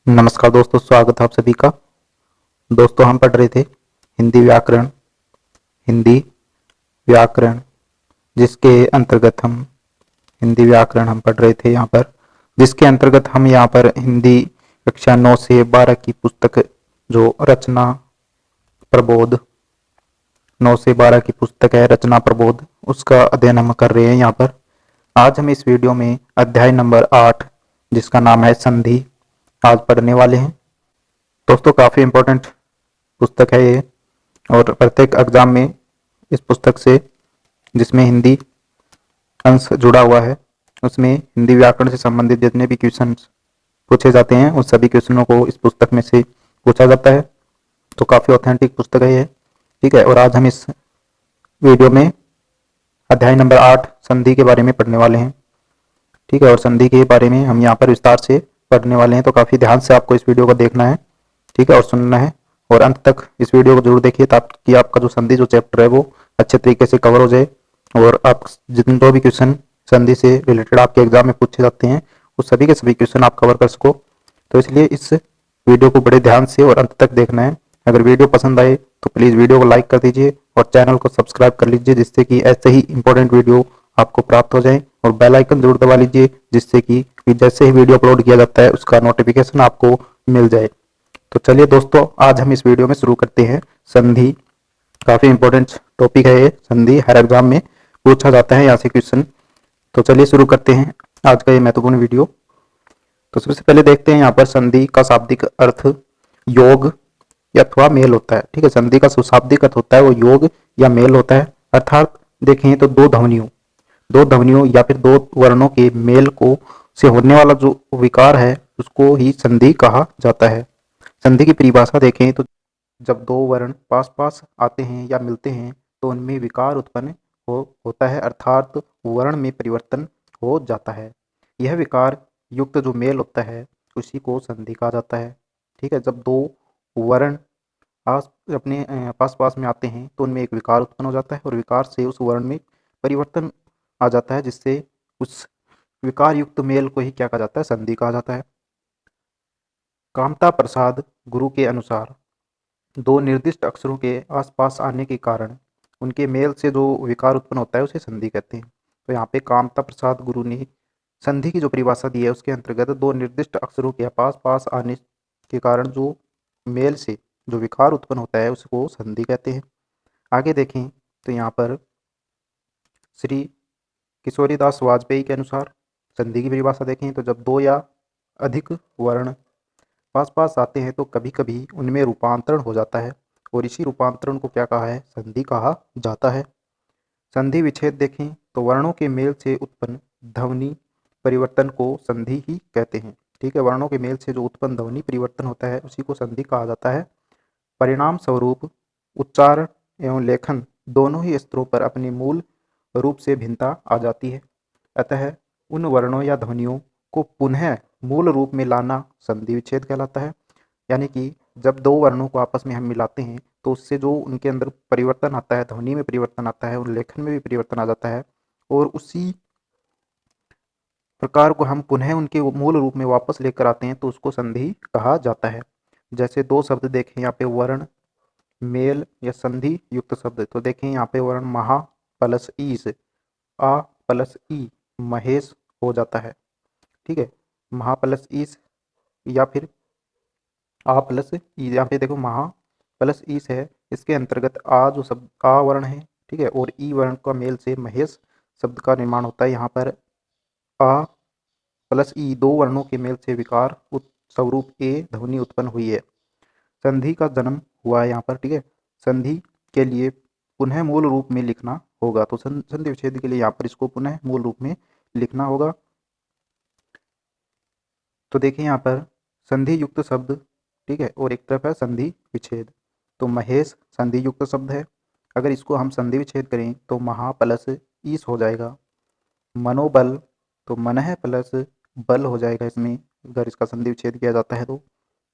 नमस्कार दोस्तों, स्वागत है आप सभी का। दोस्तों, हम पढ़ रहे थे हिंदी व्याकरण जिसके अंतर्गत हम हिंदी व्याकरण हम पढ़ रहे थे यहाँ पर, जिसके अंतर्गत हम यहाँ पर हिंदी कक्षा 9 से 12 की पुस्तक जो रचना प्रबोध 9 से 12 की पुस्तक है रचना प्रबोध, उसका अध्ययन हम कर रहे हैं यहाँ पर। आज हम इस वीडियो में अध्याय नंबर 8 जिसका नाम है संधि आज पढ़ने वाले हैं। दोस्तों, काफ़ी इम्पोर्टेंट पुस्तक है ये और प्रत्येक एग्जाम में इस पुस्तक से जिसमें हिंदी अंश जुड़ा हुआ है उसमें हिंदी व्याकरण से संबंधित जितने भी क्वेश्चन पूछे जाते हैं उन सभी क्वेश्चनों को इस पुस्तक में से पूछा जाता है। तो काफ़ी ऑथेंटिक पुस्तक है ये, ठीक है। और आज हम इस वीडियो में अध्याय नंबर 8 संधि के बारे में पढ़ने वाले हैं, ठीक है। और संधि के बारे में हम यहाँ पर विस्तार से पढ़ने वाले हैं, तो काफ़ी ध्यान से आपको इस वीडियो को देखना है, ठीक है, और सुनना है और अंत तक इस वीडियो को जरूर देखिए ताकि आपका जो संधि जो चैप्टर है वो अच्छे तरीके से कवर हो जाए और आप जितने जो भी क्वेश्चन संधि से रिलेटेड आपके एग्जाम में पूछे जाते हैं उस सभी के सभी क्वेश्चन आप कवर कर सको। तो इसलिए इस वीडियो को बड़े ध्यान से और अंत तक देखना है। अगर वीडियो पसंद आए तो प्लीज़ वीडियो को लाइक कर दीजिए और चैनल को सब्सक्राइब कर लीजिए जिससे कि ऐसे ही इंपॉर्टेंट वीडियो आपको प्राप्त हो जाए, और बेल आइकन जरूर दबा लीजिए जिससे कि जैसे ही वीडियो अपलोड किया जाता है उसका नोटिफिकेशन आपको मिल जाए। तो चलिए दोस्तों, आज हम इस वीडियो में शुरू करते हैं संधि। काफ़ी इंपॉर्टेंट टॉपिक है ये संधि, हर एग्जाम में पूछा जाता है यहाँ से क्वेश्चन। तो चलिए शुरू करते हैं आज का ये महत्वपूर्ण वीडियो। तो सबसे पहले देखते हैं यहाँ पर संधि का शाब्दिक अर्थ योग या अथवा मेल होता है, ठीक है। संधि का शाब्दिक अर्थ होता है वो योग या मेल होता है, अर्थात देखें तो दो ध्वनियों या फिर दो वर्णों के मेल को से होने वाला जो विकार है उसको ही संधि कहा जाता है। संधि की परिभाषा देखें तो जब दो वर्ण पास पास आते हैं या मिलते हैं तो उनमें विकार उत्पन्न होता है, अर्थात वर्ण में परिवर्तन हो जाता है। यह विकार युक्त जो मेल होता है उसी को संधि कहा जाता है, ठीक है। जब दो वर्ण अपने पास पास में आते हैं तो उनमें एक विकार उत्पन्न हो जाता है और विकार से उस वर्ण में परिवर्तन आ जाता है, जिससे उस विकार युक्त मेल को ही क्या कहा जाता है, संधि कहा जाता है। कामता प्रसाद गुरु के अनुसार दो निर्दिष्ट अक्षरों के आसपास आने के कारण उनके मेल से जो विकार उत्पन्न होता है उसे संधि कहते हैं। तो यहाँ पे कामता प्रसाद गुरु ने संधि की जो परिभाषा दी है उसके अंतर्गत दो निर्दिष्ट अक्षरों के पास पास आने के कारण जो मेल से जो विकार उत्पन्न होता है उसको संधि कहते हैं। आगे देखें तो यहाँ पर श्री किशोरीदास वाजपेयी के अनुसार संधि की परिभाषा देखें तो जब दो या अधिक वर्ण पास पास आते हैं तो कभी कभी उनमें रूपांतरण हो जाता है और इसी रूपांतरण को क्या कहा है, संधि कहा जाता है। संधि विच्छेद देखें तो वर्णों के मेल से उत्पन्न ध्वनि परिवर्तन को संधि ही कहते हैं, ठीक है। वर्णों के मेल से जो उत्पन्न ध्वनि परिवर्तन होता है उसी को संधि कहा जाता है। परिणाम स्वरूप उच्चारण एवं लेखन दोनों ही स्तरों पर अपने मूल रूप से भिन्नता आ जाती है, अतः उन वर्णों या ध्वनियों को पुनः मूल रूप में लाना संधि विच्छेद कहलाता है। यानी कि जब दो वर्णों को आपस में हम मिलाते हैं तो उससे जो उनके अंदर परिवर्तन आता है, ध्वनि में परिवर्तन आता है, उन लेखन में भी परिवर्तन आ जाता है और उसी प्रकार को हम पुनः उनके मूल रूप में वापस लेकर आते हैं तो उसको संधि कहा जाता है। जैसे दो शब्द देखें यहाँ पे वर्ण मेल या संधि युक्त शब्द, तो देखें यहाँ पे वर्ण महा प्लस ईस, आ प्लस ई महेश हो जाता है, ठीक है। महा प्लस ईस या फिर आ प्लस ई, यहाँ पे देखो महा प्लस ईस है, इसके अंतर्गत आ जो शब्द आ वर्ण है, ठीक है, और ई वर्ण का मेल से महेश शब्द का निर्माण होता है। यहाँ पर आ प्लस ई दो वर्णों के मेल से विकार स्वरूप ए ध्वनि उत्पन्न हुई है, संधि का जन्म हुआ है यहाँ पर, ठीक है। संधि के लिए पुनः मूल रूप में लिखना होगा, तो संधि विच्छेद के लिए यहाँ पर इसको पुनः मूल रूप में लिखना होगा। तो देखिए यहाँ पर संधि युक्त शब्द, ठीक है, और एक तरफ है संधि विच्छेद। तो महेश संधि युक्त शब्द है, अगर इसको हम संधि विच्छेद करें तो महा प्लस ईस हो जाएगा। मनोबल तो मनः प्लस बल हो जाएगा इसमें, अगर इसका संधि विच्छेद किया जाता है तो।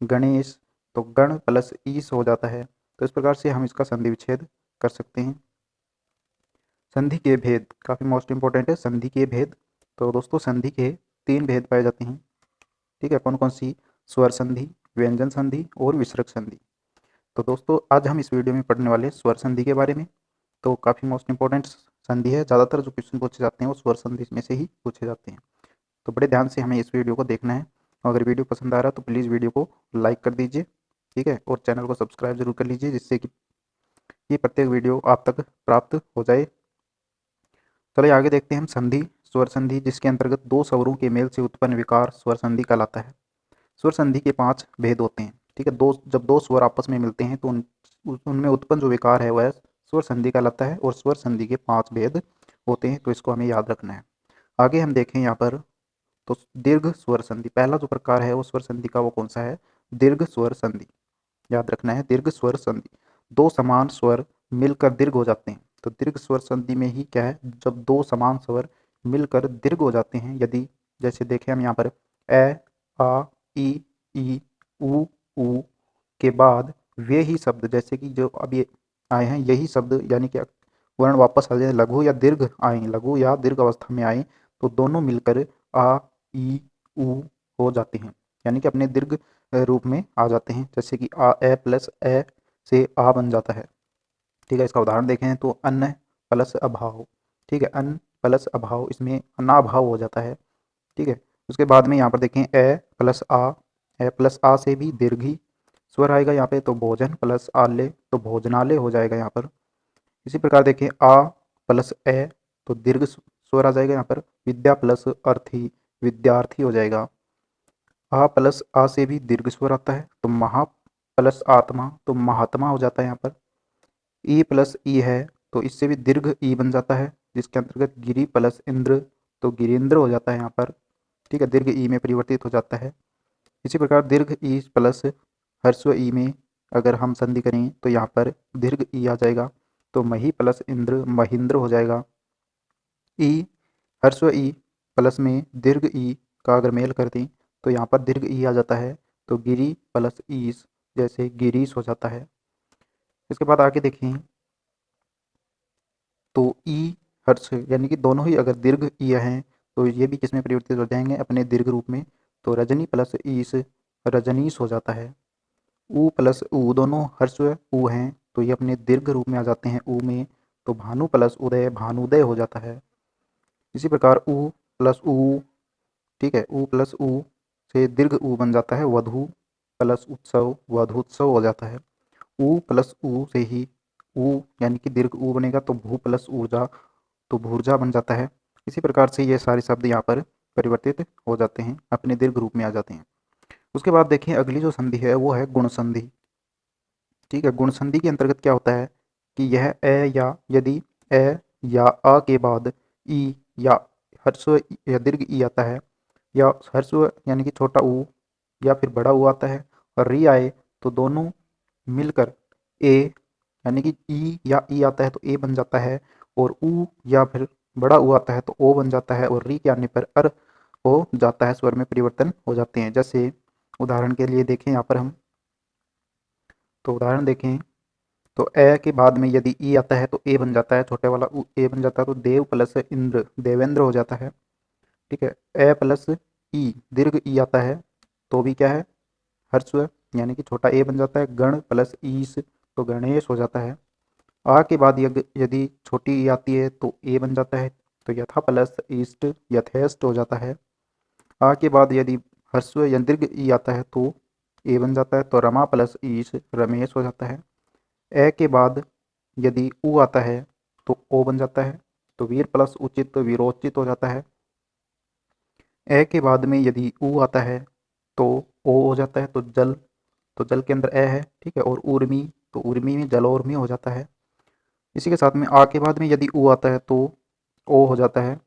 गणेश तो गण प्लस ईस हो जाता है। तो इस प्रकार से हम इसका संधि विच्छेद कर सकते हैं। संधि के भेद काफ़ी मोस्ट इंपॉर्टेंट है, संधि के भेद। तो दोस्तों संधि के तीन भेद पाए जाते हैं, ठीक है। कौन कौन सी? स्वर संधि, व्यंजन संधि और विसर्ग संधि। तो दोस्तों आज हम इस वीडियो में पढ़ने वाले स्वर संधि के बारे में। तो काफ़ी मोस्ट इंपॉर्टेंट संधि है, ज़्यादातर जो क्वेश्चन पूछे जाते हैं वो स्वर संधि में से ही पूछे जाते हैं। तो बड़े ध्यान से हमें इस वीडियो को देखना है, और अगर वीडियो पसंद आ रहा है तो प्लीज़ वीडियो को लाइक कर दीजिए, ठीक है, और चैनल को सब्सक्राइब जरूर कर लीजिए, जिससे कि ये प्रत्येक वीडियो आप तक प्राप्त हो जाए। चलिए आगे देखते हैं हम संधि। स्वर संधि जिसके अंतर्गत दो स्वरों के मेल से उत्पन्न विकार स्वर संधि कहलाता है। स्वर संधि के 5 भेद होते हैं, ठीक है। जब दो स्वर आपस में मिलते हैं तो उनमें उत्पन्न जो विकार है वह स्वर संधि कहलाता है, और स्वर संधि के 5 भेद होते हैं, तो इसको हमें याद रखना है। आगे हम देखें यहाँ पर, तो दीर्घ स्वर संधि पहला जो प्रकार है वो स्वर संधि का वो कौन सा है? दीर्घ स्वर संधि। याद रखना है, दीर्घ स्वर संधि। दो समान स्वर मिलकर दीर्घ हो जाते हैं। तो दीर्घ स्वर संधि में ही क्या है, जब दो समान स्वर मिलकर दीर्घ हो जाते हैं, यदि जैसे देखें हम यहाँ पर ए, आ, ई, ऊ के बाद वे ही शब्द, जैसे कि जो अभी आए हैं यही शब्द, यानी कि वर्ण वापस आ जाए, लघु या दीर्घ आए, लघु या दीर्घ अवस्था में आए, तो दोनों मिलकर आ, ई, ऊ हो जाते हैं, यानी कि अपने दीर्घ रूप में आ जाते हैं। जैसे कि आ, ए प्लस ए से आ बन जाता है, ठीक है। इसका उदाहरण देखें तो अन्न प्लस अभाव, ठीक है, अन्न प्लस अभाव, इसमें अनाभाव हो जाता है, ठीक है। उसके बाद में यहाँ पर देखें ए प्लस आ, ए प्लस आ से भी दीर्घी स्वर आएगा यहाँ पे, तो भोजन प्लस आले तो भोजनालय हो जाएगा यहाँ पर। इसी प्रकार देखें आ प्लस ए तो दीर्घ स्वर आ जाएगा यहाँ पर। विद्या प्लस अर्थी विद्यार्थी हो जाएगा। आ प्लस आ से भी दीर्घ स्वर आता है, तो महा प्लस आत्मा तो महात्मा हो जाता है यहाँ पर। ई प्लस ई है तो इससे भी दीर्घ ई बन जाता है, जिसके अंतर्गत गिरी प्लस इंद्र तो गिरीन्द्र हो जाता है यहाँ पर, ठीक है, दीर्घ ई में परिवर्तित हो जाता है। इसी प्रकार दीर्घ ई प्लस ह्रस्व ई में अगर हम संधि करें तो यहाँ पर दीर्घ ई आ जाएगा, तो मही प्लस इंद्र महेंद्र हो जाएगा। ई ह्रस्व ई प्लस में दीर्घ ई का अगर मेल कर दें तो यहाँ पर दीर्घ ई आ जाता है, तो गिरी प्लस ईस जैसे गिरीश हो जाता है। इसके बाद आगे देखें तो ई हर्ष, यानी कि दोनों ही अगर दीर्घ ई हैं तो ये भी किसमें परिवर्तित हो जाएंगे? अपने दीर्घ रूप में। तो रजनी प्लस ईस रजनीश हो जाता है। ऊ प्लस ऊ दोनों हर्ष ऊ हैं तो ये अपने दीर्घ रूप में आ जाते हैं ऊ में, तो भानु प्लस उदय भानुदय हो जाता है। इसी प्रकार ऊ प्लस ऊ, ठीक है, ऊ प्लस ऊ से दीर्घ ऊ बन जाता है वधु प्लस उत्सव वधुत्सव हो जाता है। ऊ प्लस ऊ से ही ऊ यानी कि दीर्घ ऊ बनेगा, तो भू प्लस ऊर्जा तो भूर्जा बन जाता है। इसी प्रकार से ये सारे शब्द यहाँ पर परिवर्तित हो जाते हैं, अपने दीर्घ रूप में आ जाते हैं। उसके बाद देखिए अगली जो संधि है वो है गुण संधि, ठीक है। गुण संधि के अंतर्गत क्या होता है कि यह ए या यदि ए या आ के बाद ई या ह्रस्व या दीर्घ ई आता है, या ह्रस्व यानी कि छोटा ऊ या फिर बड़ा ऊ आता है, और री आए तो दोनों मिलकर ए, यानी कि ई या ई आता है तो ए बन जाता है, और ऊ या फिर बड़ा ऊ आता है तो ओ बन जाता है, और री के आने पर अर हो जाता है, स्वर में परिवर्तन हो जाते हैं। जैसे उदाहरण के लिए देखें यहाँ पर हम, तो उदाहरण देखें तो ए के बाद में यदि ई आता है तो ए बन जाता है, छोटे वाला ऊ ए बन जाता है, तो देव प्लस इंद्र देवेंद्र हो जाता है, ठीक है। ए प्लस ई दीर्घ ई आता है तो भी क्या है? हर्स्व, यानी कि छोटा ए बन जाता है। गण प्लस ईस तो गणेश हो जाता है। आ के बाद यदि छोटी ई आती है तो ए बन जाता है, तो यथा प्लस ईस्ट यथेष्ट हो जाता है। आ के बाद यदि ह्रस्व या दीर्घ ई आता है तो ए बन जाता है, तो रमा प्लस ईश रमेश हो जाता है। ए के बाद यदि ऊ आता है तो ओ बन जाता है, तो वीर प्लस उचित वीरोचित हो जाता है। ए के बाद में यदि ऊ आता है तो ओ हो जाता है, तो जल के अंदर ए है, ठीक है, और उर्मी तो उर्मी में जलोर्मी हो जाता है। इसी के साथ में आ के बाद में यदि ऊ आता है तो ओ हो जाता है,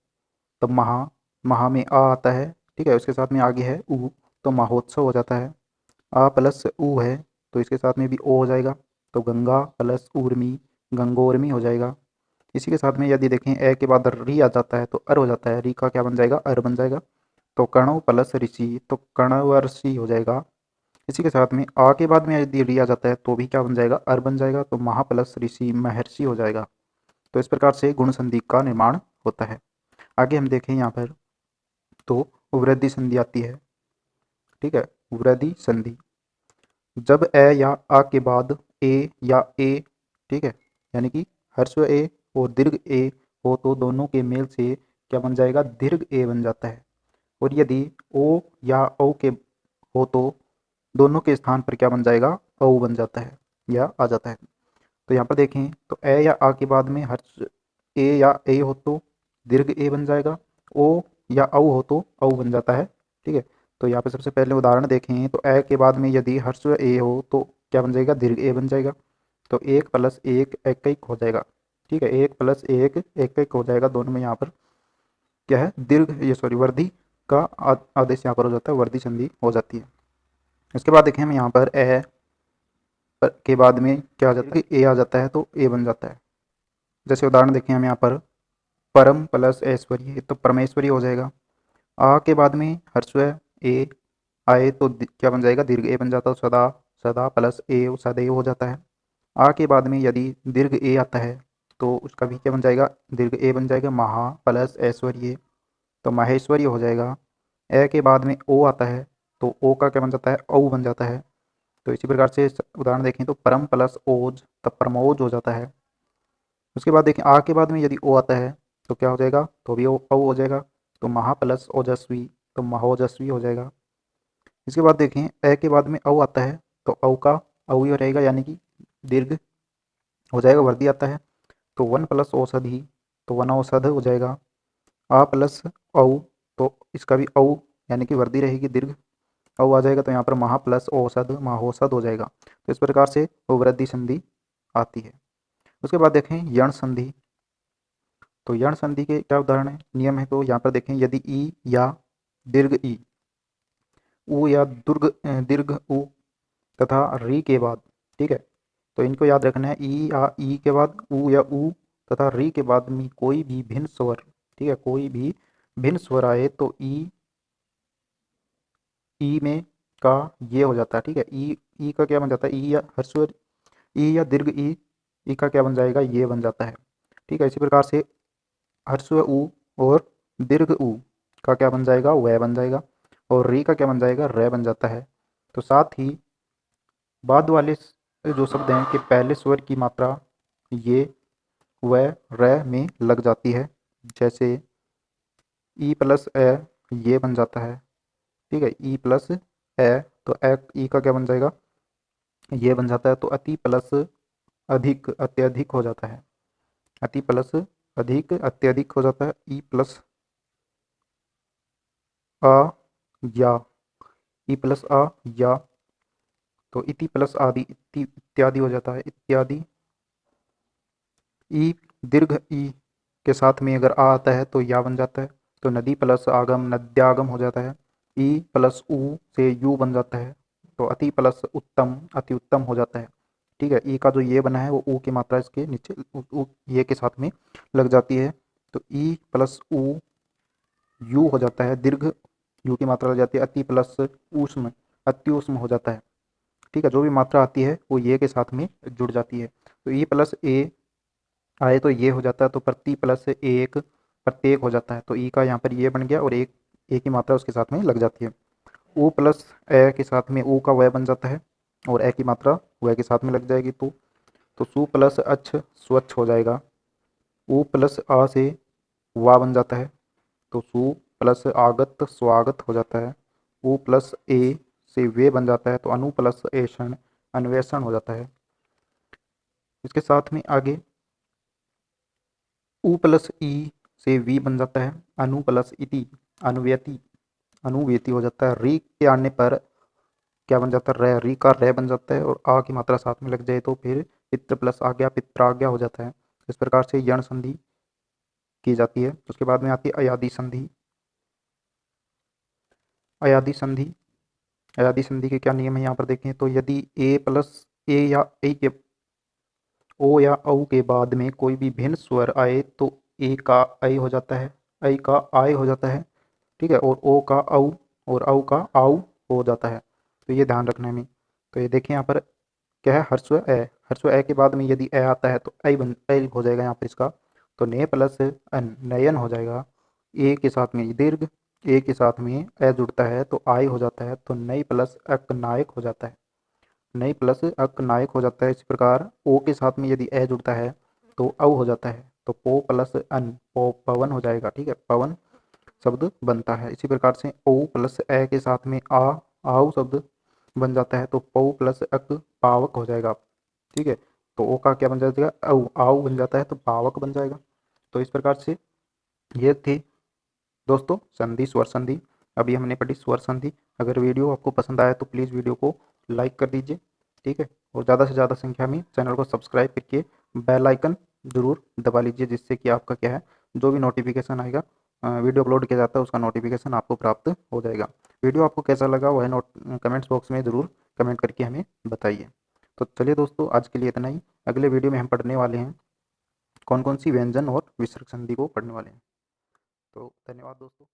तब महा महा में आ आता है, ठीक है, उसके साथ में आगे है ऊ तो महोत्सव हो जाता है। आ प्लस ऊ है तो इसके साथ में भी ओ हो जाएगा, तो गंगा प्लस ऊर्मी गंगोर्मी हो जाएगा। इसी के साथ में यदि देखें ए के बाद री आ जाता है तो अर हो जाता है, री का क्या बन जाएगा? अर बन जाएगा। तो कणव प्लस ऋषि तो कणवर्षि हो जाएगा। इसी के साथ में आ के बाद में यदि री आ जाता है तो भी क्या बन जाएगा? अर बन जाएगा, तो महा प्लस ऋषि महर्षि हो जाएगा। तो इस प्रकार से गुण संधि का निर्माण होता है। आगे हम देखें यहाँ पर तो वृद्धि संधि आती है, ठीक है। वृद्धि संधि। जब ए या आ के बाद ए या ए, ठीक है, यानी कि ह्रस्व ए और दीर्घ ए हो तो दोनों के मेल से क्या बन जाएगा, दीर्घ ए बन जाता है। और यदि ओ या औ के हो तो दोनों के स्थान पर क्या बन जाएगा, औ बन जाता है या आ जाता है। तो यहाँ पर देखें तो ए या आ के बाद में ह्रस्व ए या ए हो तो दीर्घ ए बन जाएगा, ओ या औ हो तो औ बन जाता है, ठीक है। तो यहाँ पे सबसे पहले उदाहरण देखें तो ए के बाद में यदि ह्रस्व ए हो तो क्या बन जाएगा, दीर्घ ए बन जाएगा। तो 1 + 1 एक हो जाएगा, ठीक है, 1 + 1 एक हो जाएगा। दोनों में यहाँ पर क्या है, दीर्घ ये सॉरी वर्धि का आदेश यहाँ पर हो जाता है, वर्धि संधि हो जाती है। इसके बाद देखें हम यहाँ पर ए के बाद में क्या आ जाता है, ए आ जाता है तो ए बन जाता है। जैसे उदाहरण देखें हम यहाँ पर परम + ऐश्वर्य, तो परमेश्वरी हो जाएगा। आ के बाद में ह्रस्व ए आए तो क्या बन जाएगा, दीर्घ ए बन जाता है, सदा सदा + ए सदैव हो जाता है। आ के बाद में यदि दीर्घ ए आता है तो उसका भी क्या बन जाएगा, दीर्घ ए बन जाएगा, महा + ऐश्वर्य, तो माहेश्वरी हो जाएगा। ए के बाद में ओ आता है तो ओ का क्या बन जाता है, औ बन जाता है। तो इसी प्रकार से उदाहरण देखें तो परम + ओज, तब परमोज हो जाता है। उसके बाद देखें आ के बाद में यदि ओ आता है तो क्या हो जाएगा, तो भी ओ हो जाएगा, तो महा + ओजस्वी, तो महोजस्वी हो जाएगा। इसके बाद देखें ए के बाद में औ आता है तो औ का औ ही रहेगा, यानी कि दीर्घ हो जाएगा, वर्दी आता है, तो 1 + औषधि, तो वन औषध हो जाएगा। आ + औ, तो इसका भी औ यानी कि वर्दी रहेगी, दीर्घ औ आ जाएगा, तो यहाँ पर महा + औषध महाऔषध हो जाएगा। तो इस प्रकार से वो वृद्धि संधि आती है। उसके बाद देखें यण संधि, तो यण संधि के क्या उदाहरण है, नियम है, तो यहाँ पर देखें यदि ई या दीर्घ ई, उ या दीर्घ उ तथा री के बाद, ठीक है, तो इनको याद रखना है, ई या ई के बाद उ या उ तथा री के बाद में कोई भी भिन्न स्वर, ठीक है, कोई भी भिन्न स्वर आए तो ई में का ये हो जाता है, ठीक है, ई का क्या बन जाता है, ई या ह्रस्व ई या दीर्घ ई का क्या बन जाएगा, ये बन जाता है, ठीक है। इसी प्रकार से ह्रस्व उ और दीर्घ उ का क्या बन जाएगा, वह बन जाएगा, और री का क्या बन जाएगा, रे बन जाता है। तो साथ ही बाद वाले जो शब्द हैं कि पहले स्वर की मात्रा ये व रे में लग जाती है, जैसे ई + ए ये बन जाता है, ठीक है, ई + ए, तो ए ई का क्या बन जाएगा, ये बन जाता है। तो अति प्लस अधिक अत्यधिक हो जाता है, अति प्लस अधिक अत्यधिक हो जाता है। ई + आ या, ई + आ या, तो इति + आदि इत्यादि हो जाता है, इत्यादि। ई दीर्घ ई के साथ में अगर आ आता है तो या बन जाता है, तो नदी + आगम नद्यागम हो जाता है। ई + उ से यू बन जाता है, तो अति + उत्तम अति उत्तम हो जाता है, ठीक है। ई का जो ये बना है वो ऊ की मात्रा इसके नीचे ये के साथ में लग जाती है, तो ई + उ यू हो जाता है, दीर्घ यू की मात्रा लग जाती है। अति + ऊष्म अति ऊष्म हो जाता है, ठीक है, जो भी मात्रा आती है वो ये के साथ में जुड़ जाती है। तो ई + ए आए तो ये हो जाता है, तो प्रति + एक प्रत्येक हो जाता है, तो ई का यहाँ पर ये बन गया और एक की मात्रा उसके साथ में लग जाती है। उ + ए के साथ में ऊ का वह बन जाता है और ए की मात्रा वह के साथ में लग जाएगी, तो सु + अच्छ स्वच्छ हो जाएगा। उ + आ से वा बन जाता है, तो सु + आगत स्वागत हो जाता है। उ + ए से वे बन जाता है, तो अनु + ऐषण अन्वेषण हो जाता है। इसके साथ में आगे उ + ई से वी बन जाता है, अनु + इति अनुव्यति अनुव्यति हो जाता है। री के आने पर क्या बन जाता है, रे, री का रे बन जाता है, और आ की मात्रा साथ में लग जाए तो फिर पित्र + आज्ञा पित्राज्ञा हो जाता है। इस प्रकार से यण संधि की जाती है। उसके बाद में आती है अयादि संधि। अयादि संधि, अयादि संधि के क्या नियम है यहाँ पर देखें तो यदि ए या ए के ओ या औ के बाद में कोई भी भिन्न स्वर आए तो ए का ऐ हो जाता है, ऐ का आय हो जाता है, ठीक है, और ओ का औ और औ का आउ हो जाता है। तो ये ध्यान रखना है हमें। तो ये देखिए यहाँ पर क्या है, ह्रस्व ए, ह्रस्व ए के बाद में यदि ए आता है तो ऐ हो जाएगा यहाँ पर इसका, तो ने + अन नयन हो जाएगा। ए के साथ में दीर्घ ए के साथ में ए जुड़ता है तो आई हो जाता है, तो नई प्लस अक नायक हो जाता है, नई प्लस अक नायक हो जाता है। इसी प्रकार ओ के साथ में यदि ए जुड़ता है तो औ हो जाता है, तो पो प्लस अन पो पवन हो जाएगा। ठीक है, पवन शब्द बनता है। इसी प्रकार से ओ प्लस ए के साथ में आ आओ शब्द बन जाता है, तो पौ प्लस अक पावक हो जाएगा। ठीक है, तो ओ का क्या बन जाएगा, औ आओ बन जाता है तो पावक बन जाएगा। तो इस प्रकार से ये थी दोस्तों संधि, स्वर संधि। अभी हमने पढ़ी स्वर संधि। अगर वीडियो आपको पसंद आया तो प्लीज़ वीडियो को लाइक कर दीजिए। ठीक है, और ज़्यादा से ज़्यादा संख्या में चैनल को सब्सक्राइब करके बेल आइकन ज़रूर दबा लीजिए, जिससे कि आपका क्या है, जो भी नोटिफिकेशन आएगा, वीडियो अपलोड किया जाता है उसका नोटिफिकेशन आपको प्राप्त हो जाएगा। वीडियो आपको कैसा लगा वह कमेंट्स बॉक्स में ज़रूर कमेंट करके हमें बताइए। तो चलिए दोस्तों, आज के लिए इतना ही। अगले वीडियो में हम पढ़ने वाले हैं कौन कौन सी व्यंजन और विसर्ग संधि को पढ़ने वाले हैं। तो धन्यवाद दोस्तों।